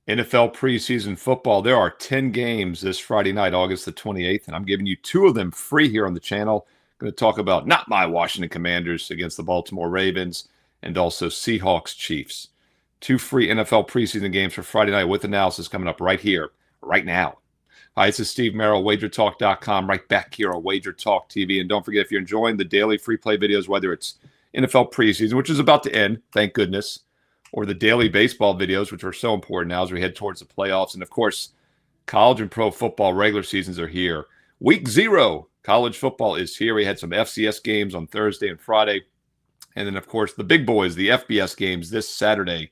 NFL preseason football. There are 10 games this Friday night, August the 28th, and I'm giving you two of them free here on the channel. I'm going to talk about not my Washington Commanders against the Baltimore Ravens and also Seahawks Chiefs. Two free NFL preseason games for Friday night with analysis coming up right here, right now. Hi, this is Steve Merril, WagerTalk.com, right back here on WagerTalk TV. And don't forget, if you're enjoying the daily free play videos, whether it's NFL preseason, which is about to end, thank goodness, or the daily baseball videos, which are so important now as we head towards the playoffs. And, of course, college and pro football regular seasons are here. Week 0, college football is here. We had some FCS games on Thursday and Friday. And then, of course, the big boys, the FBS games this Saturday.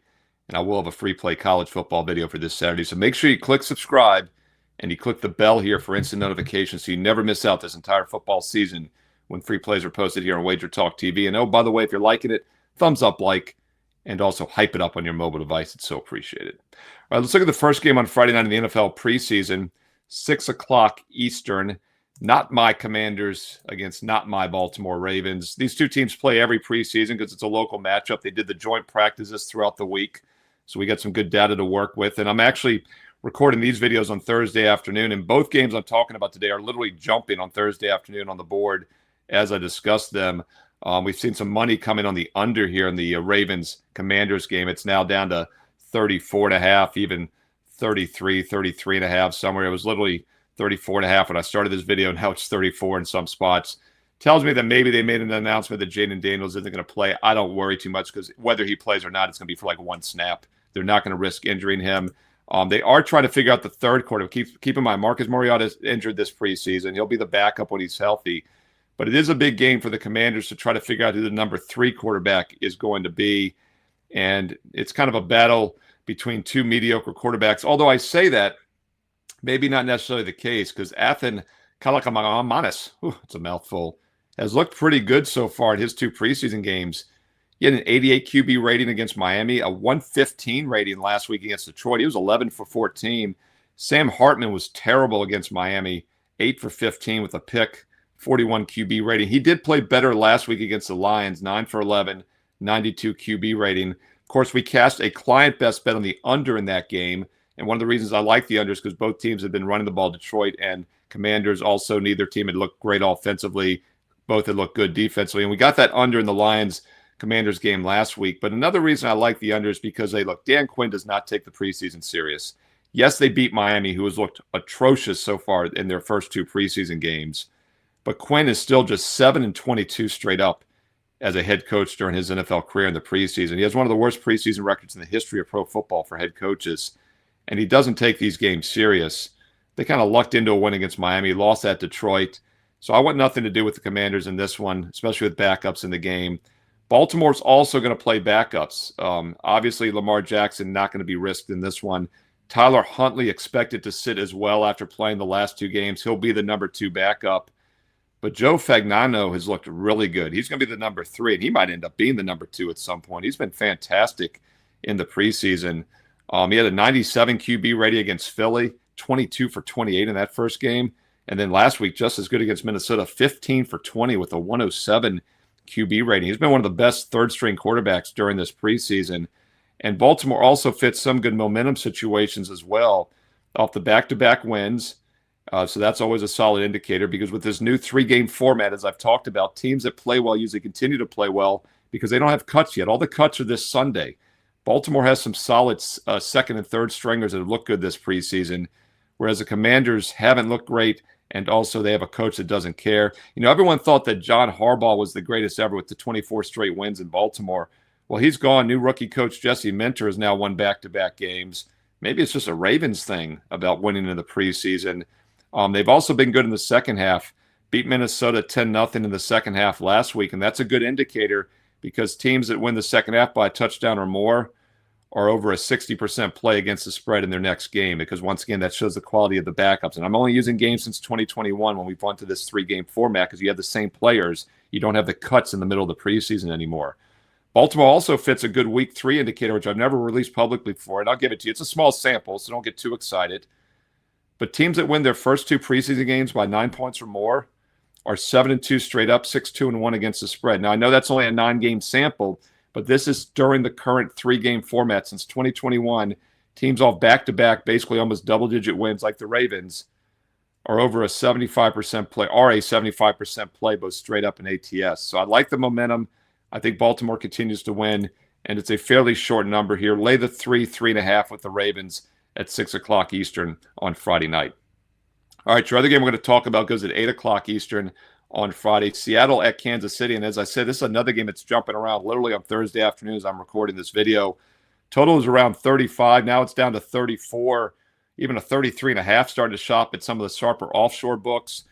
And I will have a free play college football video for this Saturday. So make sure you click subscribe and you click the bell here for instant notifications so you never miss out this entire football season when free plays are posted here on WagerTalk TV. And, oh, by the way, if you're liking it, thumbs up, like, and also hype it up on your mobile device. It's so appreciated. All right, let's look at the first game on Friday night in the NFL preseason, 6 o'clock Eastern. Not my Commanders against not my Baltimore Ravens. These two teams play every preseason because it's a local matchup. They did the joint practices throughout the week, so we got some good data to work with. And I'm actually recording these videos on Thursday afternoon, and both games I'm talking about today are literally jumping on Thursday afternoon on the board as I discuss them. We've seen some money coming on the under here in the Ravens-Commanders game. It's now down to 34.5, even 33, 33.5 somewhere. It was literally 34.5 when I started this video, and now it's 34 in some spots. Tells me that maybe they made an announcement that Jaden Daniels isn't going to play. I don't worry too much because whether he plays or not, it's going to be for like one snap. They're not going to risk injuring him. They are trying to figure out the third quarter. Keep in mind, Marcus Mariota is injured this preseason. He'll be the backup when he's healthy. But it is a big game for the Commanders to try to figure out who the number 3 quarterback is going to be. And it's kind of a battle between two mediocre quarterbacks. Although I say that, maybe not necessarily the case, because Athan Kalakamanis, it's a mouthful, has looked pretty good so far in his two preseason games. He had an 88 QB rating against Miami, a 115 rating last week against Detroit. He was 11 for 14. Sam Hartman was terrible against Miami, 8 for 15 with a pick. 41 QB rating. He did play better last week against the Lions, 9 for 11, 92 QB rating. Of course, we cast a client best bet on the under in that game. And one of the reasons I like the under is because both teams have been running the ball. Detroit and Commanders also, neither team had looked great offensively. Both had looked good defensively. And we got that under in the Lions-Commanders game last week. But another reason I like the under is because Dan Quinn does not take the preseason serious. Yes, they beat Miami, who has looked atrocious so far in their first two preseason games. But Quinn is still just 7-22 straight up as a head coach during his NFL career in the preseason. He has one of the worst preseason records in the history of pro football for head coaches, and he doesn't take these games serious. They kind of lucked into a win against Miami, lost at Detroit. So I want nothing to do with the Commanders in this one, especially with backups in the game. Baltimore's also going to play backups. Obviously, Lamar Jackson not going to be risked in this one. Tyler Huntley expected to sit as well after playing the last two games. He'll be the number 2 backup. But Joe Fagnano has looked really good. He's going to be the number 3, and he might end up being the number 2 at some point. He's been fantastic in the preseason. He had a 97 QB rating against Philly, 22 for 28 in that first game. And then last week, just as good against Minnesota, 15 for 20 with a 107 QB rating. He's been one of the best third-string quarterbacks during this preseason. And Baltimore also fits some good momentum situations as well off the back-to-back wins. So that's always a solid indicator because with this new 3-game format, as I've talked about, teams that play well usually continue to play well because they don't have cuts yet. All the cuts are this Sunday. Baltimore has some solid second and third stringers that have looked good this preseason, whereas the Commanders haven't looked great, and also they have a coach that doesn't care. You know, everyone thought that John Harbaugh was the greatest ever with the 24 straight wins in Baltimore. Well, he's gone. New rookie coach Jesse Minter has now won back-to-back games. Maybe it's just a Ravens thing about winning in the preseason. They've also been good in the second half. Beat Minnesota 10-0 in the second half last week, and that's a good indicator because teams that win the second half by a touchdown or more are over a 60% play against the spread in their next game because, once again, that shows the quality of the backups. And I'm only using games since 2021 when we've gone to this 3-game format because you have the same players. You don't have the cuts in the middle of the preseason anymore. Baltimore also fits a good week 3 indicator, which I've never released publicly before, and I'll give it to you. It's a small sample, so don't get too excited. But teams that win their first 2 preseason games by 9 points or more are 7-2 straight up, 6-2-1 against the spread. Now, I know that's only a 9-game sample, but this is during the current 3-game format. Since 2021, Teams off back-to-back, basically almost double-digit wins like the Ravens, are over a 75% play, are a 75% play, both straight up and ATS. So I like the momentum. I think Baltimore continues to win, and it's a fairly short number here. Lay the 3.5 with the Ravens at 6 o'clock Eastern on Friday night. All right, your other game we're going to talk about goes at 8 o'clock Eastern on Friday. Seattle at Kansas City. And as I said, this is another game that's jumping around literally on Thursday afternoon as I'm recording this video. Total is around 35. Now it's down to 34, even a 33.5 starting to shop at some of the sharper offshore books.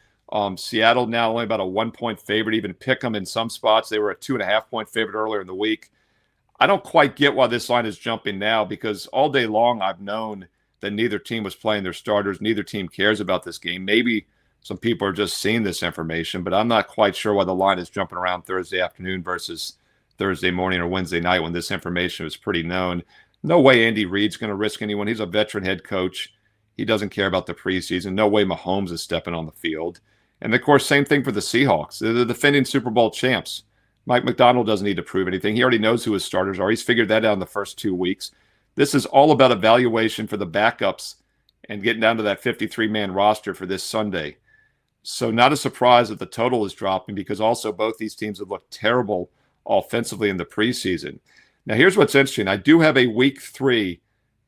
Seattle now only about a 1-point favorite, even pick them in some spots. They were a 2.5-point favorite earlier in the week. I don't quite get why this line is jumping now, because all day long I've known that neither team was playing their starters. Neither team cares about this game. Maybe some people are just seeing this information, but I'm not quite sure why the line is jumping around Thursday afternoon versus Thursday morning or Wednesday night when this information was pretty known. No way Andy Reid's going to risk anyone. He's a veteran head coach. He doesn't care about the preseason. No way Mahomes is stepping on the field. And, of course, same thing for the Seahawks. They're the defending Super Bowl champs. Mike McDonald doesn't need to prove anything. He already knows who his starters are. He's figured that out in the first 2 weeks. This is all about evaluation for the backups and getting down to that 53-man roster for this Sunday. So not a surprise that the total is dropping, because also both these teams have looked terrible offensively in the preseason. Now, here's what's interesting. I do have a week 3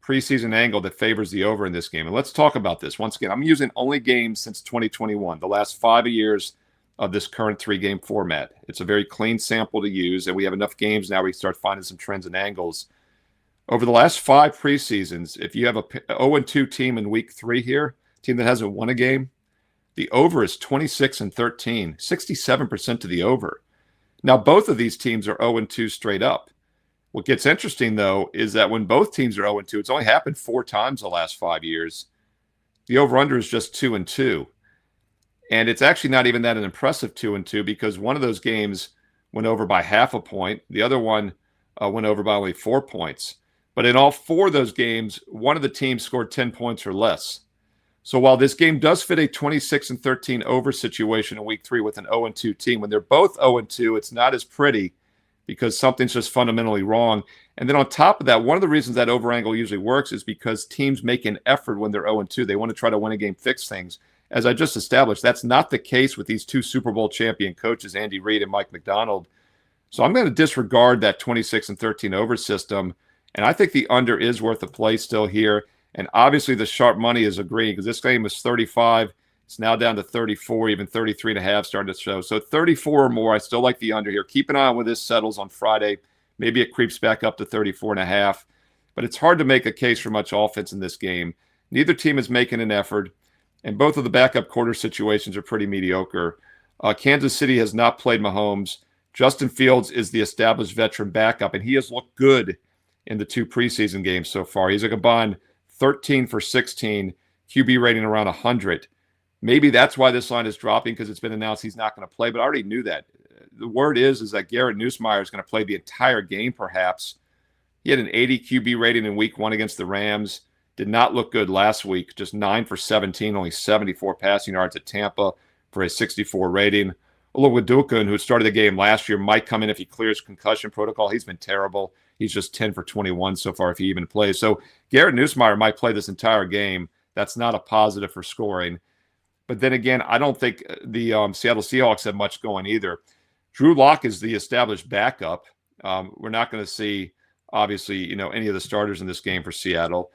preseason angle that favors the over in this game. And let's talk about this. Once again, I'm using only games since 2021, the last 5 years of this current 3-game format. It's a very clean sample to use, and we have enough games now we start finding some trends and angles. Over the last 5 preseasons, if you have a 0-2 team in week 3 here, team that hasn't won a game, the over is 26-13, 67% to the over. Now, both of these teams are 0-2 straight up. What gets interesting, though, is that when both teams are 0-2, it's only happened 4 times the last 5 years. The over-under is just 2-2. And it's actually not even that an impressive 2-2, because one of those games went over by 0.5 point. The other one went over by only 4 points. But in all 4 of those games, one of the teams scored 10 points or less. So while this game does fit a 26-13 over situation in week 3 with an 0-2 team, when they're both 0-2, it's not as pretty, because something's just fundamentally wrong. And then on top of that, one of the reasons that over angle usually works is because teams make an effort when they're 0-2. They want to try to win a game, fix things. As I just established, that's not the case with these 2 Super Bowl champion coaches, Andy Reid and Mike McDonald. So I'm going to disregard that 26-13 over system. And I think the under is worth a play still here. And obviously the sharp money is agreeing, because this game is 35. It's now down to 34, even 33.5 starting to show. So 34 or more, I still like the under here. Keep an eye on where this settles on Friday. Maybe it creeps back up to 34.5. But it's hard to make a case for much offense in this game. Neither team is making an effort, and both of the backup quarter situations are pretty mediocre. Kansas City has not played Mahomes. Justin Fields is the established veteran backup, and he has looked good in the 2 preseason games so far. He's a combined 13 for 16, QB rating around 100. Maybe that's why this line is dropping, because it's been announced he's not going to play, but I already knew that. The word is that Garrett Nussmeier is going to play the entire game, perhaps. He had an 80 QB rating in week 1 against the Rams. Did not look good last week, just 9 for 17, only 74 passing yards at Tampa for a 64 rating. Oluwadokun, who started the game last year, might come in if he clears concussion protocol. He's been terrible. He's just 10 for 21 so far if he even plays. So Garrett Nussmeier might play this entire game. That's not a positive for scoring. But then again, I don't think the Seattle Seahawks have much going either. Drew Lock is the established backup. We're not going to see, obviously, any of the starters in this game for Seattle.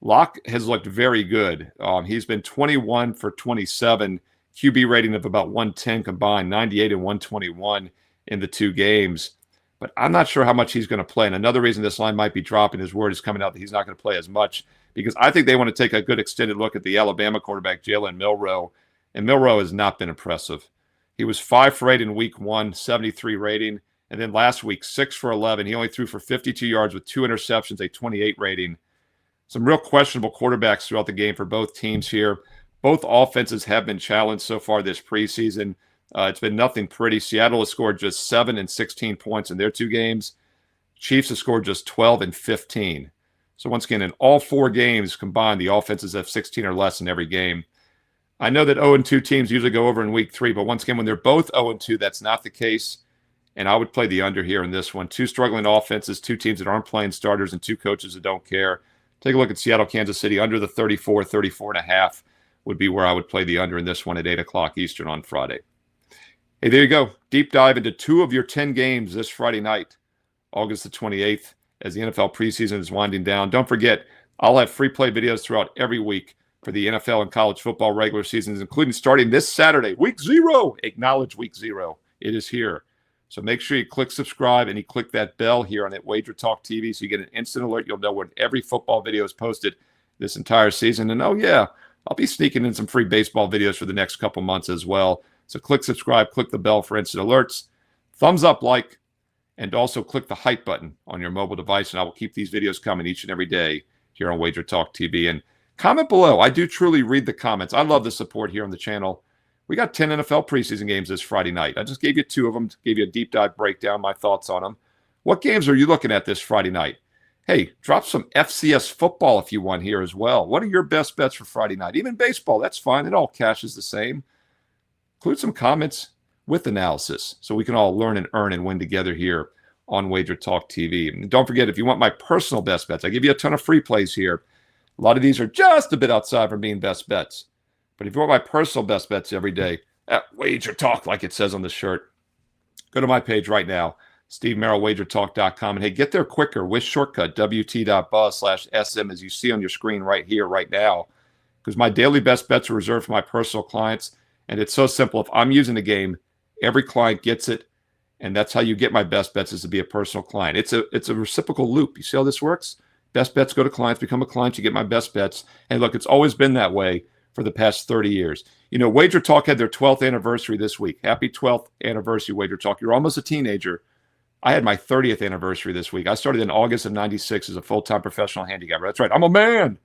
Lock has looked very good. He's been 21 for 27, QB rating of about 110 combined, 98 and 121 in the 2 games. But I'm not sure how much he's going to play. And another reason this line might be dropping, his word is coming out that he's not going to play as much, because I think they want to take a good extended look at the Alabama quarterback, Jalen Milroe. And Milroe has not been impressive. He was 5 for 8 in week 1, 73 rating. And then last week, 6 for 11. He only threw for 52 yards with 2 interceptions, a 28 rating. Some real questionable quarterbacks throughout the game for both teams here. Both offenses have been challenged so far this preseason. It's been nothing pretty. Seattle has scored just 7 and 16 points in their 2 games. Chiefs have scored just 12 and 15. So once again, in all 4 games combined, the offenses have 16 or less in every game. I know that 0-2 teams usually go over in week 3, but once again, when they're both 0-2, that's not the case. And I would play the under here in this one. 2 struggling offenses, 2 teams that aren't playing starters, and 2 coaches that don't care. Take a look at Seattle, Kansas City, under the 34, 34.5 would be where I would play the under in this one at 8 o'clock Eastern on Friday. Hey, there you go. Deep dive into 2 of your 10 games this Friday night, August the 28th, as the NFL preseason is winding down. Don't forget, I'll have free play videos throughout every week for the NFL and college football regular seasons, including starting this Saturday, week 0. Acknowledge week 0. It is here. So make sure you click subscribe and you click that bell here on that WagerTalk TV so you get an instant alert. You'll know when every football video is posted this entire season. And oh yeah, I'll be sneaking in some free baseball videos for the next couple months as well. So click subscribe, click the bell for instant alerts, thumbs up, like, and also click the hype button on your mobile device. And I will keep these videos coming each and every day here on WagerTalk TV. And comment below. I do truly read the comments. I love the support here on the channel. We got 10 NFL preseason games this Friday night. I just gave you 2 of them, gave you a deep dive breakdown, my thoughts on them. What games are you looking at this Friday night? Hey, drop some FCS football if you want here as well. What are your best bets for Friday night? Even baseball, that's fine. It all cashes the same. Include some comments with analysis so we can all learn and earn and win together here on WagerTalk TV. And don't forget, if you want my personal best bets, I give you a ton of free plays here. A lot of these are just a bit outside from being best bets. But if you want my personal best bets every day at WagerTalk, like it says on the shirt, go to my page right now, SteveMerril, WagerTalk.com. And hey, get there quicker with shortcut wt.buzz/SM as you see on your screen right here, right now. Because my daily best bets are reserved for my personal clients. And it's so simple. If I'm using the game, every client gets it. And that's how you get my best bets, is to be a personal client. It's a reciprocal loop. You see how this works? Best bets go to clients, become a client, you get my best bets. And look, it's always been that way for the past 30 years. You know, WagerTalk had their 12th anniversary this week. Happy 12th anniversary, WagerTalk. You're almost a teenager. I had my 30th anniversary this week. I started in August of 96 as a full-time professional handicapper. That's right. I'm a man.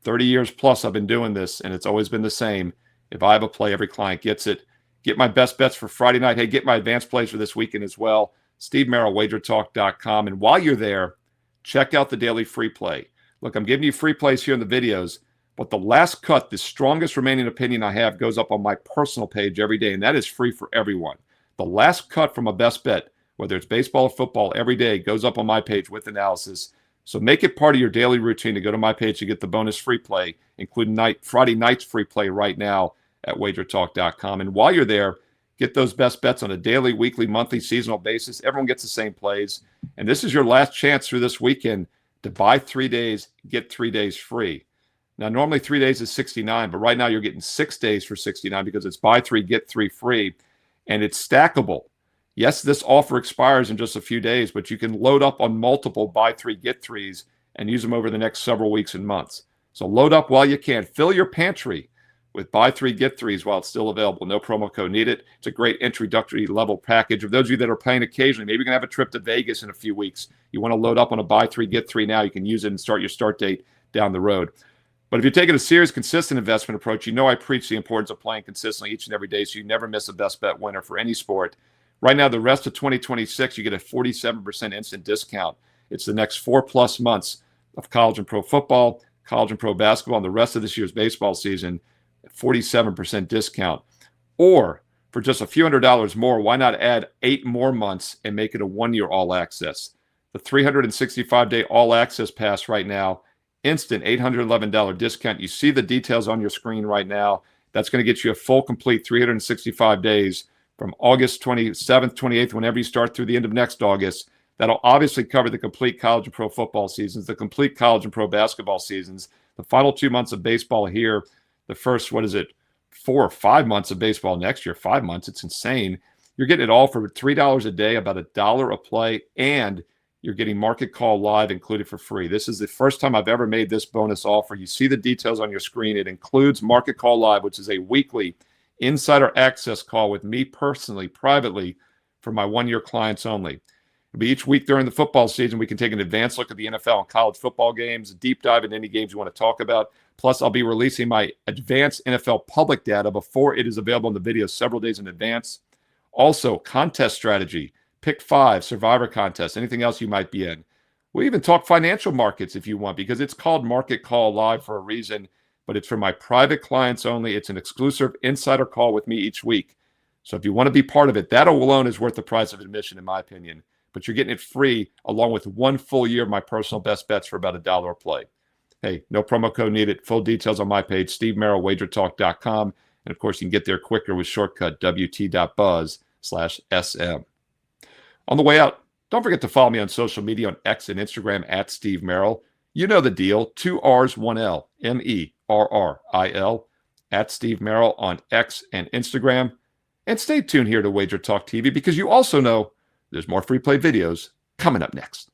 30 years plus I've been doing this, and it's always been the same. If I have a play, every client gets it. Get my best bets for Friday night. Hey, get my advanced plays for this weekend as well. Steve Merril, WagerTalk.com. And while you're there, check out the daily free play. Look, I'm giving you free plays here in the videos, but the last cut, the strongest remaining opinion I have, goes up on my personal page every day, and that is free for everyone. The last cut from a best bet, whether it's baseball or football, every day goes up on my page with analysis. So make it part of your daily routine to go to my page to get the bonus free play, including Friday night's free play right now at WagerTalk.com. And while you're there, get those best bets on a daily, weekly, monthly, seasonal basis. Everyone gets the same plays. And this is your last chance through this weekend to buy 3 days, get 3 days free. Now, normally 3 days is $69, but right now you're getting 6 days for $69 because it's buy 3, get 3 free, and it's stackable. Yes, this offer expires in just a few days, but you can load up on multiple buy 3, get 3s and use them over the next several weeks and months. So load up while you can. Fill your pantry with buy 3, get 3s while it's still available. No promo code needed. It's a great introductory level package. For those of you that are playing occasionally, maybe you're going to have a trip to Vegas in a few weeks. You want to load up on a buy 3, get 3 now. You can use it and start your start date down the road. But if you're taking a serious, consistent investment approach, you know I preach the importance of playing consistently each and every day so you never miss a best bet winner for any sport. Right now, the rest of 2026, you get a 47% instant discount. It's the next 4+ months of college and pro football, college and pro basketball, and the rest of this year's baseball season, 47% discount. Or for just a few $100s more, why not add 8 more months and make it a 1-year all access? The 365-day all access pass right now, instant $811 discount. You see the details on your screen right now. That's going to get you a full, complete 365 days from August 27th, 28th, whenever you start through the end of next August. That'll obviously cover the complete college and pro football seasons, the complete college and pro basketball seasons, the final 2 months of baseball here, the first, 4 or 5 months of baseball next year, 5 months. It's insane. You're getting it all for $3 a day, about $1 a play, and you're getting Market Call Live included for free. This is the first time I've ever made this bonus offer. You see the details on your screen. It includes Market Call Live, which is a weekly insider access call with me personally, privately, for my 1-year clients only. It'll be each week during the football season. We can take an advanced look at the NFL and college football games, deep dive into any games you want to talk about. Plus, I'll be releasing my advanced NFL public data before it is available in the video several days in advance. Also, contest strategy, pick 5, survivor contest, anything else you might be in. We'll even talk financial markets if you want, because it's called Market Call Live for a reason, but it's for my private clients only. It's an exclusive insider call with me each week. So if you want to be part of it, that alone is worth the price of admission, in my opinion. But you're getting it free along with 1 full year of my personal best bets for about $1 a play. Hey, no promo code needed. Full details on my page, Steve Merril, WagerTalk.com. And of course, you can get there quicker with shortcut wt.buzz/SM. On the way out, don't forget to follow me on social media on X and Instagram at Steve Merril. You know the deal. 2 R's, 1 L. MERRIL at Steve Merril on X and Instagram. And stay tuned here to Wager Talk TV because you also know there's more free play videos coming up next.